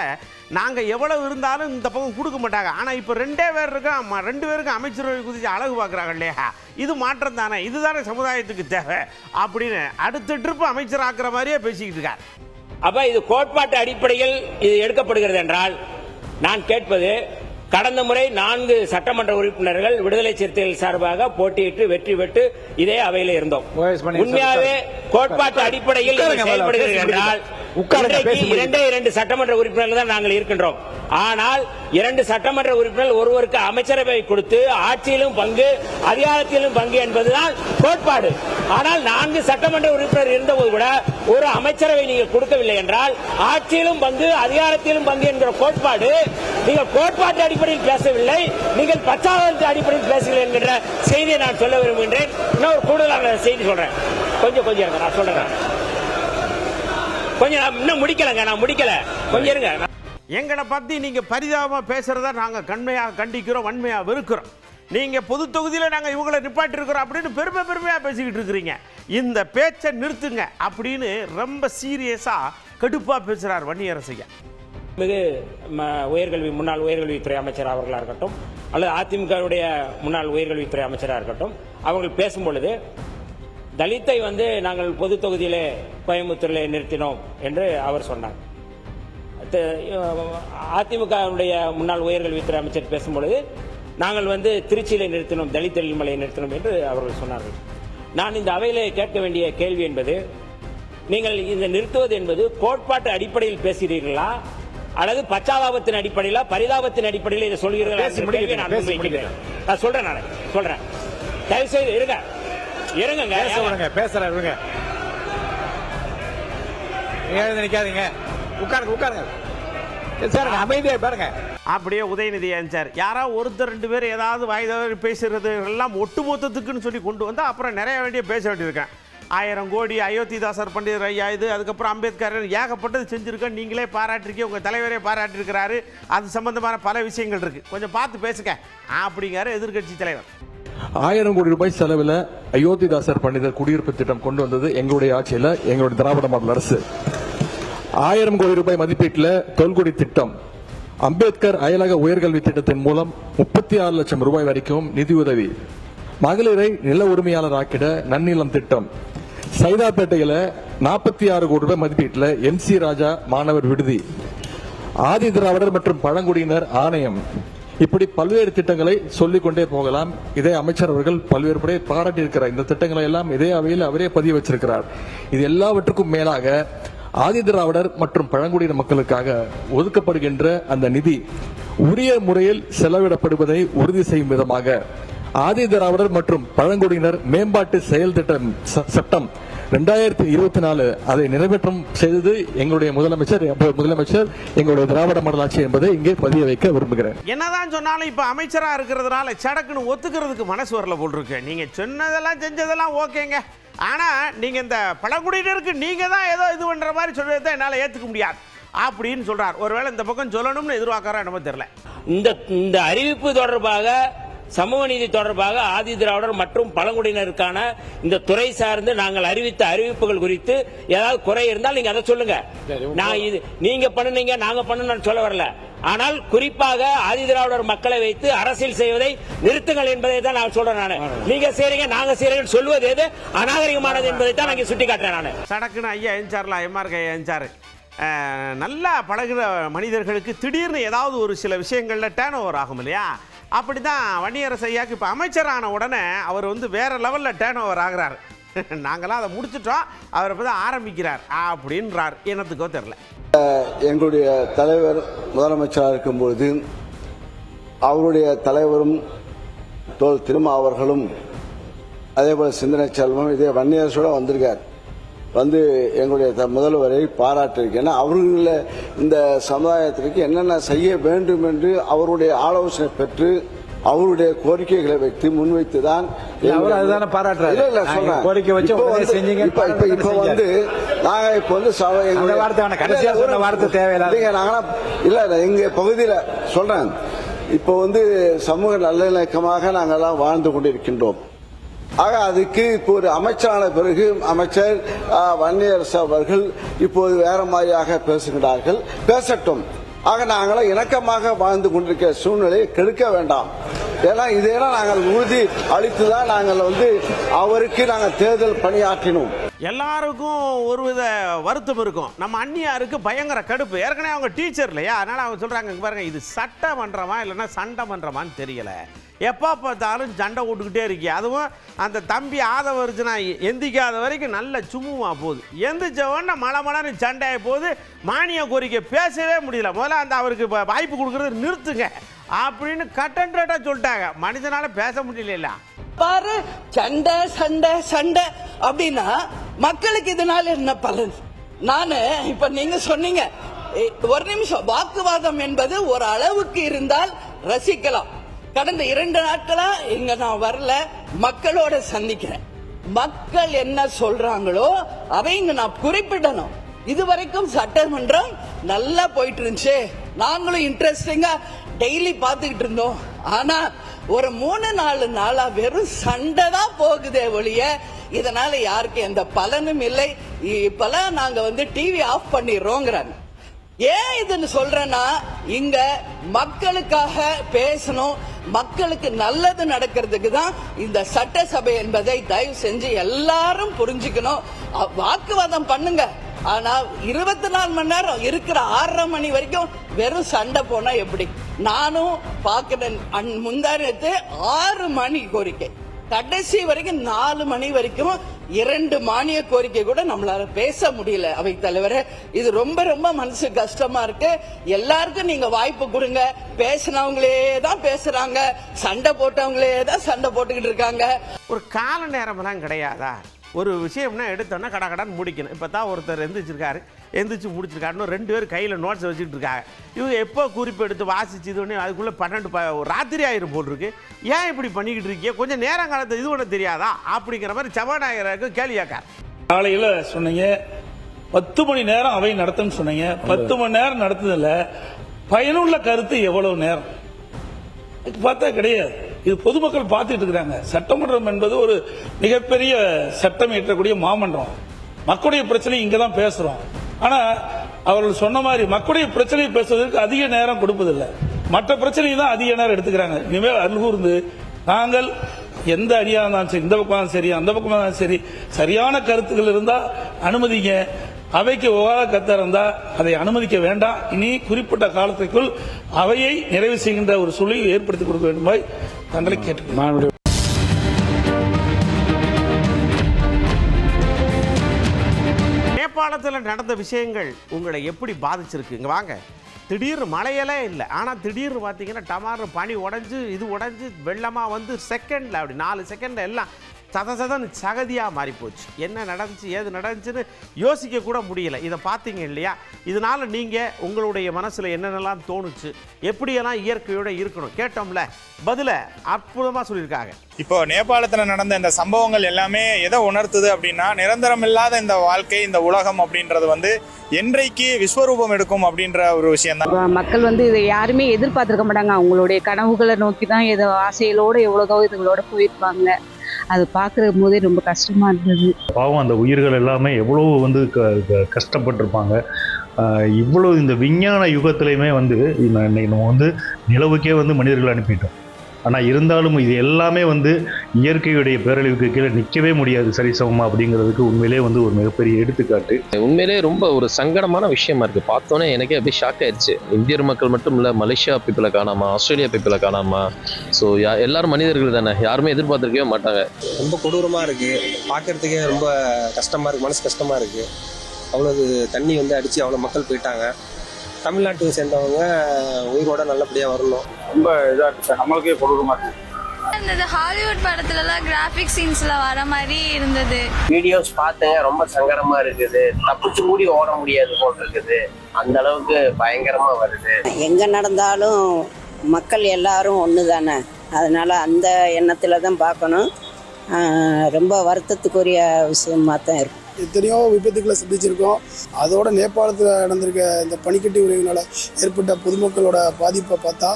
நாங்க எவ்வளவு இருந்தாலும் இந்த பக்கம் கொடுக்க மாட்டாங்க. ஆனா இப்ப 2 பேர் இருக்கோம், 2 பேருக்கு அமைச்சரவை குதிச்சு அழகு பார்க்கறாங்க இல்லையா? இது மாற்றம் தானே, இதுதானே சமுதாயத்துக்கு தேவை அப்படின்னு அடுத்த ட்ரிப் அமைச்சர் ஆக்குற மாதிரியே பேசிக்கிட்டு இருக்கார். அப்ப இது கோட்பாட்டு அடிப்படையில் இது எடுக்கப்படுகிறது என்றால் நான் கேட்பது, கடந்த முறை 4 சட்டமன்ற உறுப்பினர்கள் விடுதலை சிறுத்தைகள் சார்பாக போட்டியிட்டு வெற்றி பெற்று இதே அவையில் இருந்தோம். உண்மையாகவே கோட்பாட்டு அடிப்படையில் செயல்படுகிறது என்றால் 2 சட்டமன்ற உறுப்பினர்கள் தான் நாங்கள் இருக்கின்றோம். ஆனால் 2 சட்டமன்ற உறுப்பினர்கள் ஒருவருக்கு அமைச்சரவை கொடுத்து ஆட்சியிலும் பங்கு அதிகாரத்திலும் பங்கு என்பதுதான் கோட்பாடு. ஆனால் 4 சட்டமன்ற உறுப்பினர் இருந்தபோது கூட ஒரு அமைச்சரவை நீங்கள் கொடுக்கவில்லை என்றால் ஆட்சியிலும் பங்கு அதிகாரத்திலும் பங்கு என்கிற கோட்பாடு, நீங்கள் கோட்பாட்டு அடிப்படையில் பேசவில்லை, நீங்கள் பச்சாதாரத்து அடிப்படையில் பேசுகிறீர்கள் என்கிற செய்தியை நான் சொல்ல விரும்புகின்றேன். இன்னொரு கூடுதலான செய்தி சொல்றேன், கொஞ்சம் நான் சொல்றேன். கொஞ்சம் இன்னும் முடிக்கலங்க, நான் முடிக்கல, கொஞ்சம் இருங்க. எங்களை பத்தி நீங்க பரிதாபமா பேசுறத நாங்க கண்மையாக கண்டிக்கிறோம், வன்மையா வெறுக்கிறோம். நீங்க பொது தொகுதியில நாங்க இவங்களை நிப்பாட்டி இருக்கிறோம் அப்படின்னு பெருமையா பேசிக்கிட்டு இருக்கிறீங்க. இந்த பேச்சை நிறுத்துங்க அப்படின்னு ரொம்ப சீரியஸா கடுப்பா பேசுறார் வன்னியரசையா. மிகு முன்னாள் உயர்கல்வித்துறை அமைச்சர் அவர்களாக இருக்கட்டும் அல்லது அதிமுகவுடைய முன்னாள் உயர்கல்வித்துறை அமைச்சராக இருக்கட்டும், அவர்கள் பேசும்பொழுது தலித்தை நாங்கள் பொது தொகுதியிலே கோயம்புத்தூரிலே நிறுத்தினோம் என்று அவர் சொன்னார். அதிமுகவுடைய முன்னாள் உயர்கல்வித்துறை அமைச்சர் பேசும்பொழுது நாங்கள் திருச்சியிலே நிறுத்தினோம், தலித் தொழில்மலையை நிறுத்தினோம் என்று அவர்கள் சொன்னார்கள். நான் இந்த அவையிலே கேட்க வேண்டிய கேள்வி என்பது, நீங்கள் இந்த நிறுத்துவது என்பது கோட்பாட்டு அடிப்படையில் பேசுகிறீர்களா அல்லது பச்சாதாபத்தின் அடிப்படையில பரிதாபத்தின் அடிப்படையில் இதை சொல்கிறீர்களா? நான் சொல்றேன். தயவு செய்து இருங்க பேசுறேன். நிக்காதீங்க, உட்காருங்க. அமைதியா பாருங்க. அப்படியே உதயநிதி சார் யாரோ ஒருத்தர் 2 பேர் ஏதாவது வாய்தவறி பேசுறது எல்லாம் ஒட்டுமொத்தத்துக்குன்னு சொல்லி கொண்டு வந்தா அப்புறம் நிறைய பேச வேண்டியிருக்கேன். 1000 கோடி அயோத்திதாசர் பண்டிதர் ஐயா இது, அதுக்கப்புறம் அம்பேத்கர், ஏகப்பட்டது செஞ்சிருக்கேன். நீங்களே பாராட்டிருக்கீங்க, உங்க தலைவரே பாராட்டிருக்கிறாரு. அது சம்பந்தமான பல விஷயங்கள் இருக்கு, கொஞ்சம் பார்த்து பேசுங்க அப்படிங்கிற எதிர்கட்சி தலைவர். 1000 கோடி ரூபாய் செலவில் அயோத்திதாசர் பண்டிதர் குடியிருப்பு திட்டம் கொண்டு வந்தது எங்களுடைய ஆட்சியில், எங்களுடைய திராவிட மாடல் அரசு. 1000 கோடி ரூபாய் மதிப்பீட்டில் தொல்குடி திட்டம், அம்பேத்கர் அயலக உயர்கல்வி திட்டத்தின் மூலம் 36 லட்சம் ரூபாய் வரைக்கும் நிதியுதவி, மகளிரை நில உரிமையாளர் ஆக்கிட நன்னிலம் திட்டம், சைதாப்பேட்டையில் 46 கோடி ரூபாய் மதிப்பீட்டில் MC ராஜா மாணவர் விடுதி, ஆதி திராவிடர் மற்றும் பழங்குடியினர் ஆணையம், இப்படி பல்வேறு திட்டங்களை சொல்லிக் கொண்டே போகலாம். இதே அமைச்சர் அவர்கள் பல்வேறு முறை பாராட்டியிருக்கிறார். இந்த திட்டங்களை எல்லாம் இதே அவையில் அவரே பதிவு வச்சிருக்கிறார். இது எல்லாவற்றுக்கும் மேலாக ஆதி திராவிடர் மற்றும் பழங்குடியின மக்களுக்காக ஒதுக்கப்படுகின்ற அந்த நிதி உரிய முறையில் செலவிடப்படுவதை உறுதி செய்யும் விதமாக ஆதி திராவிடர் மற்றும் பழங்குடியினர் மேம்பாட்டு செயல் திட்டம் சட்டம் 2024 அதை நிறைவேற்றம் செய்தது எங்களுடைய முதலமைச்சர் எங்களுடைய திராவிட மாடல் ஆட்சி என்பதை இங்கே பதிய வைக்க விரும்புகிறேன். என்னதான் சொன்னாலும் இப்ப அமைச்சரா இருக்கிறதுனால சடக்குன்னு ஒத்துக்கிறதுக்கு மனசு வரல போல் இருக்கு. நீங்க சொன்னதெல்லாம் செஞ்சதெல்லாம் ஓகேங்க, ஆனா நீங்க இந்த பழங்குடியினருக்கு நீங்க தான் ஏதோ இது பண்ற மாதிரி சொல்றதை என்னால ஏத்துக்க முடியாது அப்படின்னு சொல்றார். ஒருவேளை இந்த பக்கம் சொல்லணும்னு எதிர்பார்க்கறா என்னமோ தெரியல. இந்த அறிவிப்பு தொடர்பாக, சமூக நீதி தொடர்பாக ஆதி திராவிடர் மற்றும் பழங்குடியினருக்கான இந்த துறை சார்ந்து நாங்கள் அறிவித்த அறிவிப்புகள் குறித்து ஏதாவது குறை இருந்தால் நீங்க அதை சொல்லுங்க. நான் இது நீங்க பண்ணுனீங்க நாங்க பண்ணணும்னு சொல்ல வரல. ஆனால் குறிப்பாக ஆதி திராவிடர் மக்களை வைத்து அரசியல் செய்வதை நிறுத்துங்கள் என்பதை தான் நான் சொல்றேன். நீங்க செய்றீங்க நாங்க செய்றீங்க சொல்வது எது அநாகரிகமானது என்பதை தான் நான் சுட்டி காட்டுறேன். நான் சடக்குன்னு ஐயா என்சார்ல எம்ஆர்கே என்சார் நல்லா பழகிற மனிதர்களுக்கு திடீர்னு ஏதாவது ஒரு சில விஷயங்கள்ல டேர்ன் ஓவர் ஆகும் இல்லையா? அப்படிதான் வன்னியரசு ஐயாக்கு இப்போ அமைச்சரான உடனே அவர் வேற லெவலில் டேர்ன் ஓவர் ஆகிறார். நாங்களாம் அதை முடிச்சிட்டோம், அவர் இப்போ தான் ஆரம்பிக்கிறார் அப்படின்றார். என்னத்துக்கோ தெரியல. எங்களுடைய தலைவர் முதலமைச்சராக இருக்கும்பொழுது அவருடைய தலைவரும் தோல் திருமா அவர்களும் அதே போல சிந்தனை செல்வம் இதே வன்னியரசோட வந்திருக்கார். எங்களுடைய முதல்வரை பாராட்டிருக்கேன். அவர்கள இந்த சமுதாயத்திற்கு என்னென்ன செய்ய வேண்டும் என்று அவருடைய ஆலோசனை பெற்று அவருடைய கோரிக்கைகளை வைத்து முன்வைத்துதான் எங்க பகுதியில சொல்றேன். இப்போ சமூக நல்லிணக்கமாக நாங்கெல்லாம் வாழ்ந்து கொண்டிருக்கின்றோம். ஆக அதுக்கு இப்போ ஒரு அமைச்சரான பிறகு அமைச்சர் வன்னியரசு அவர்கள் இப்போது வேற மாதிரியாக பேசுகிறார்கள். பேசட்டும். ஆக நாங்களும் இணக்கமாக வாழ்ந்து கொண்டிருக்கிற சூழ்நிலையை கெடுக்க வேண்டாம். ஏன்னா இதெல்லாம் நாங்கள் உறுதி அளித்துதான் நாங்கள் அவருக்கு நாங்கள் தேர்தல் பணியாற்றினோம். எல்லாருக்கும் ஒருவித வருத்தம் இருக்கும். நம்ம அண்ணியாருக்கு பயங்கர கடுப்பு. ஏற்கனவே அவங்க டீச்சர் இல்லையா, அதனால அவங்க சொல்றாங்க பாருங்க, இது சட்டமன்றமா இல்லைன்னா சண்டை மன்றமான்னு தெரியல, எப்போ பார்த்தாலும் சண்டை விட்டுக்கிட்டே இருக்கி. அதுவும் அந்த தம்பி ஆதவர்ஜுனா எந்திக்காத வரைக்கும் நல்ல சும்மா போகுது. எந்திரிச்சவொன்னே மழை சண்டையை போகுது. மானிய கோரிக்கை பேசவே முடியல. முதல்ல அந்த அவருக்கு வாய்ப்பு கொடுக்கறது நிறுத்துங்க அப்படின்னு கட்டன்டா சொல்லிட்டாங்க. மனிதனால பேச முடியல. பாரு சண்டை சண்டை சண்டை அப்படின்னா மக்களுக்கு இதனால என்ன பலன்? நானு இப்ப நீங்க சொன்னீங்க ஒரு நிமிஷம், வாக்குவாதம் என்பது ஒரு அளவுக்கு இருந்தால் ரசிக்கலாம். கடந்த 2 நாட்களா இங்க நான் வரல, மக்களோட சந்திக்கிறேன். மக்கள் என்ன சொல்றாங்களோ அவங்க நான் குறிப்பிடணும். இதுவரைக்கும் சட்டமன்றம் நல்லா போயிட்டு இருந்துச்சு, நாங்களும் இன்ட்ரெஸ்டிங்கா டெய்லி பார்த்துக்கிட்டு இருந்தோம். ஆனா ஒரு 3-4 நாளா வெறும் சண்டை தான் போகுதே ஒழிய இதனால யாருக்கு எந்த பலனும் இல்லை. இப்பெல்லாம் நாங்க டிவி ஆஃப் பண்ணிடுறோங்கிறாங்க. ஏன் இதுன்னு சொல்றேன்னா, இங்க மக்களுக்காக பேசணும், மக்களுக்கு நல்லது நடக்கிறதுக்கு தான் இந்த சட்டசபை என்பதை தயவு செஞ்சு எல்லாரும் புரிஞ்சுக்கணும். வாக்குவாதம் பண்ணுங்க, ஆனா 24 மணி நேரம் இருக்கிற 6:30 மணி வரைக்கும் வெறும் சண்டை போனா எப்படி? நானும் பாக்குறேன். முந்தானத்து 6 மணி கோரிக்கை, கடைசி வரைக்கும் 4 மணி வரைக்கும் 2 மானிய கோரிக்கை கூட நம்மளால பேச முடியல. அவை தலைவரே, இது ரொம்ப ரொம்ப மனசு கஷ்டமா இருக்கு. எல்லாருக்கும் நீங்க வாய்ப்பு கொடுங்க. பேசினவங்களே தான் பேசுறாங்க, சண்டை போட்டவங்களே தான் சண்டை போட்டுக்கிட்டு இருக்காங்க. ஒரு கால நேரமெல்லாம் கிடையாதா? ஒரு விஷயம்னா எடுத்தோன்னா கடன்னு முடிக்கணும். இப்போ தான் ஒருத்தர் எந்திரிச்சு முடிச்சிருக்காருன்னு 2 பேர் கையில் நோட்ஸ் வச்சுக்கிட்டு இருக்காங்க. இவங்க எப்போ குறிப்பு எடுத்து வாசிச்சதுன்னு அதுக்குள்ளே 12 ராத்திரி ஆயிரம் போட்டிருக்கு. ஏன் இப்படி பண்ணிக்கிட்டு இருக்கீங்க? கொஞ்சம் நேரம் காலத்தை இது ஒன்று தெரியாதா அப்படிங்கிற மாதிரி சபாநாயகருக்கு கேள்வி கேட்கார். காலையில் சொன்னீங்க 10 மணி நேரம் அவை நடத்துன்னு சொன்னீங்க. 10 மணி நேரம் நடத்துதில்ல, பயனுள்ள கருத்து எவ்வளவு நேரம் பார்த்தா கிடையாது. இது பொதுமக்கள் பார்த்துட்டு இருக்கிறாங்க. சட்டமன்றம் என்பது ஒரு மிகப்பெரிய சட்டம் இயற்றக்கூடிய மாமன்றம். மக்களுடைய பிரச்சனை இங்க தான் பேசுறோம். ஆனா அவர்கள் சொன்ன மாதிரி மக்களுடைய பிரச்சனையை பேசுவதற்கு அதிக நேரம் கொடுப்பதில்லை, மற்ற பிரச்சனையை தான் அதிக நேரம் எடுத்துக்கிறாங்க. இனிமேல் அருள்கூர்ந்து நாங்கள் எந்த அணியாக இருந்தாலும் சரி, இந்த பக்கம் சரி அந்த பக்கம் தான் சரி, சரியான கருத்துக்கள் இருந்தா அனுமதிங்க. அவைக்கு உகாத கருத்து இருந்தா அதை அனுமதிக்க வேண்டாம். இனி குறிப்பிட்ட காலத்திற்குள் அவையை நிறைவு செய்கின்ற ஒரு சூழலை ஏற்படுத்தி கொடுக்க வேண்டும் தங்களை கேட்டுக்கொள்கிறேன். நேபாளத்தில் நடந்த விஷயங்கள் உங்களை எப்படி பாதிச்சிருக்கு? இங்கே வாங்க. திடீர்னு மழையெல்லாம் இல்லை, ஆனால் திடீர்னு பார்த்தீங்கன்னா டமார்னு பனி உடஞ்சி இது உடஞ்சி வெள்ளமாக வந்து செகண்டில் அப்படி 4 செகண்டில் எல்லாம் சதன்னு சகதியாக மாறி போச்சு. என்ன நடந்துச்சு ஏது நடந்துச்சுன்னு யோசிக்க கூட முடியல. இதை பார்த்தீங்க இல்லையா? இதனால் நீங்கள் உங்களுடைய மனசில் என்னென்னலாம் தோணுச்சு, எப்படியெல்லாம் இயற்கையோடு இருக்கணும் கேட்டோம்ல, பதிலை அற்புதமாக சொல்லியிருக்காங்க. இப்போ நேபாளத்தில் நடந்த இந்த சம்பவங்கள் எல்லாமே எதை உணர்த்துது அப்படின்னா, நிரந்தரம் இல்லாத இந்த வாழ்க்கை, இந்த உலகம் அப்படின்றது என்றைக்கு விஸ்வரூபம் எடுக்கும் அப்படின்ற ஒரு விஷயம் தான். மக்கள் இதை யாருமே எதிர்பார்த்திருக்க மாட்டாங்க. அவங்களுடைய கனவுகளை நோக்கி தான் ஏதோ ஆசைகளோடு எவ்வளோதோ இதுகளோட போயிருப்பாங்க. அது பார்க்குற போதே ரொம்ப கஷ்டமா இருந்தது. பாவம், அந்த உயிர்கள் எல்லாமே எவ்வளோ கஷ்டப்பட்டிருப்பாங்க. இவ்வளோ இந்த விஞ்ஞான யுகத்திலையுமே நம்ம நிலவுக்கே மனிதர்கள் அனுப்பிட்டோம். ஆனால் இருந்தாலும் இது எல்லாமே இயற்கையுடைய பேரழிவுக்கு கீழே நிற்கவே முடியாது சரிசமமா அப்படிங்கிறதுக்கு உண்மையிலே ஒரு மிகப்பெரிய எடுத்துக்காட்டு. உண்மையிலே ரொம்ப ஒரு சங்கடமான விஷயமா இருக்குது. பார்த்தோன்னே எனக்கே அப்படியே ஷாக் ஆயிடுச்சு. இந்தியர் மக்கள் மட்டும் இல்லை, மலேசியா பீப்புளை காணாமா, ஆஸ்திரேலியா பீப்புளை காணாமா. ஸோ எல்லாரும் மனிதர்கள் தானே, யாருமே எதிர்பார்த்துருக்கவே மாட்டாங்க. ரொம்ப கொடூரமாக இருக்குது, பார்க்குறதுக்கே ரொம்ப கஷ்டமாக இருக்குது, மனசு கஷ்டமாக இருக்குது. அவ்வளோ தண்ணி அடித்து அவ்வளோ மக்கள் போயிட்டாங்க. தமிழ்நாட்டுக்கு சேர்ந்தவங்க உயிரோட நல்லபடியாக வரணும். ரொம்ப இதாக இருக்குது, நம்மளுக்கே கொடூரமாக இருக்குது. இந்த ஹாலிவுட் படத்துலலாம் கிராஃபிக் சீன்ஸ்ல வர மாதிரி இருந்தது. வீடியோஸ் பார்த்தேன், ரொம்ப சங்கடமா இருக்குது. தப்பிச்சு மூடி ஓட முடியாது போல் இருக்குது, அந்த அளவுக்கு பயங்கரமா வருது. எங்க நடந்தாலும் மக்கள் எல்லாரும் ஒன்று தானே, அதனால அந்த எண்ணத்துல தான் பார்க்கணும். ரொம்ப வருத்தத்துக்குரிய விஷயமா தான் இருக்கும். எத்தனையோ விபத்துக்களை சந்திச்சிருக்கோம். அதோட நேபாளத்தில் நடந்திருக்க இந்த பனிக்கட்டி உரையினால ஏற்பட்ட பொதுமக்களோட பாதிப்பை பார்த்தா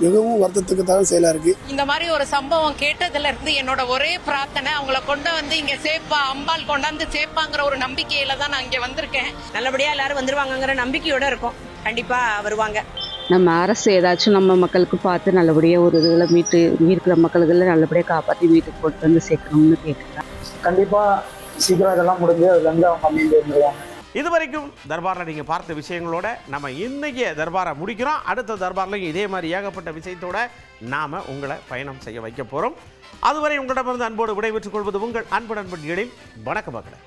மிகவும் வருத்தத்துக்கு தான் செயலாக இருக்கு. இந்த மாதிரி ஒரு சம்பவம் கேட்டதுல இருந்து என்னோட ஒரே பிரார்த்தனை, அவங்கள கொண்டு இங்க சேப்பா, அம்பாள் கொண்டாந்து சேப்பாங்கிற ஒரு நம்பிக்கையில தான் நான் இங்க வந்திருக்கேன். நல்லபடியா எல்லாரும் வந்துருவாங்கங்கிற நம்பிக்கையோட இருக்கும். கண்டிப்பா வருவாங்க. நம்ம அரசு ஏதாச்சும் நம்ம மக்களுக்கு பார்த்து நல்லபடியாக ஒரு இதில் இருக்கிற மக்களுக்கு நல்லபடியாக காப்பாற்றி வீட்டுக்கு போட்டு சேர்க்கணும்னு கேட்டுக்கிறேன். கண்டிப்பாக சீக்கிரம் இதெல்லாம் முடிஞ்சு அதுலேருந்து அவங்க அமைந்து வந்துடுவாங்க. இதுவரைக்கும் தர்பாரில் நீங்கள் பார்த்த விஷயங்களோட நம்ம இன்னைக்கு தர்பாரை முடிக்கிறோம். அடுத்த தர்பார்லையும் இதே மாதிரி ஏகப்பட்ட விஷயத்தோட நாம் உங்களை பயணம் செய்ய வைக்க போகிறோம். அதுவரை உங்களிடமிருந்து அன்போடு விடைபெற்றுக் கொள்வது உங்கள் அன்பு நண்பர்களின் வணக்க மக்களே.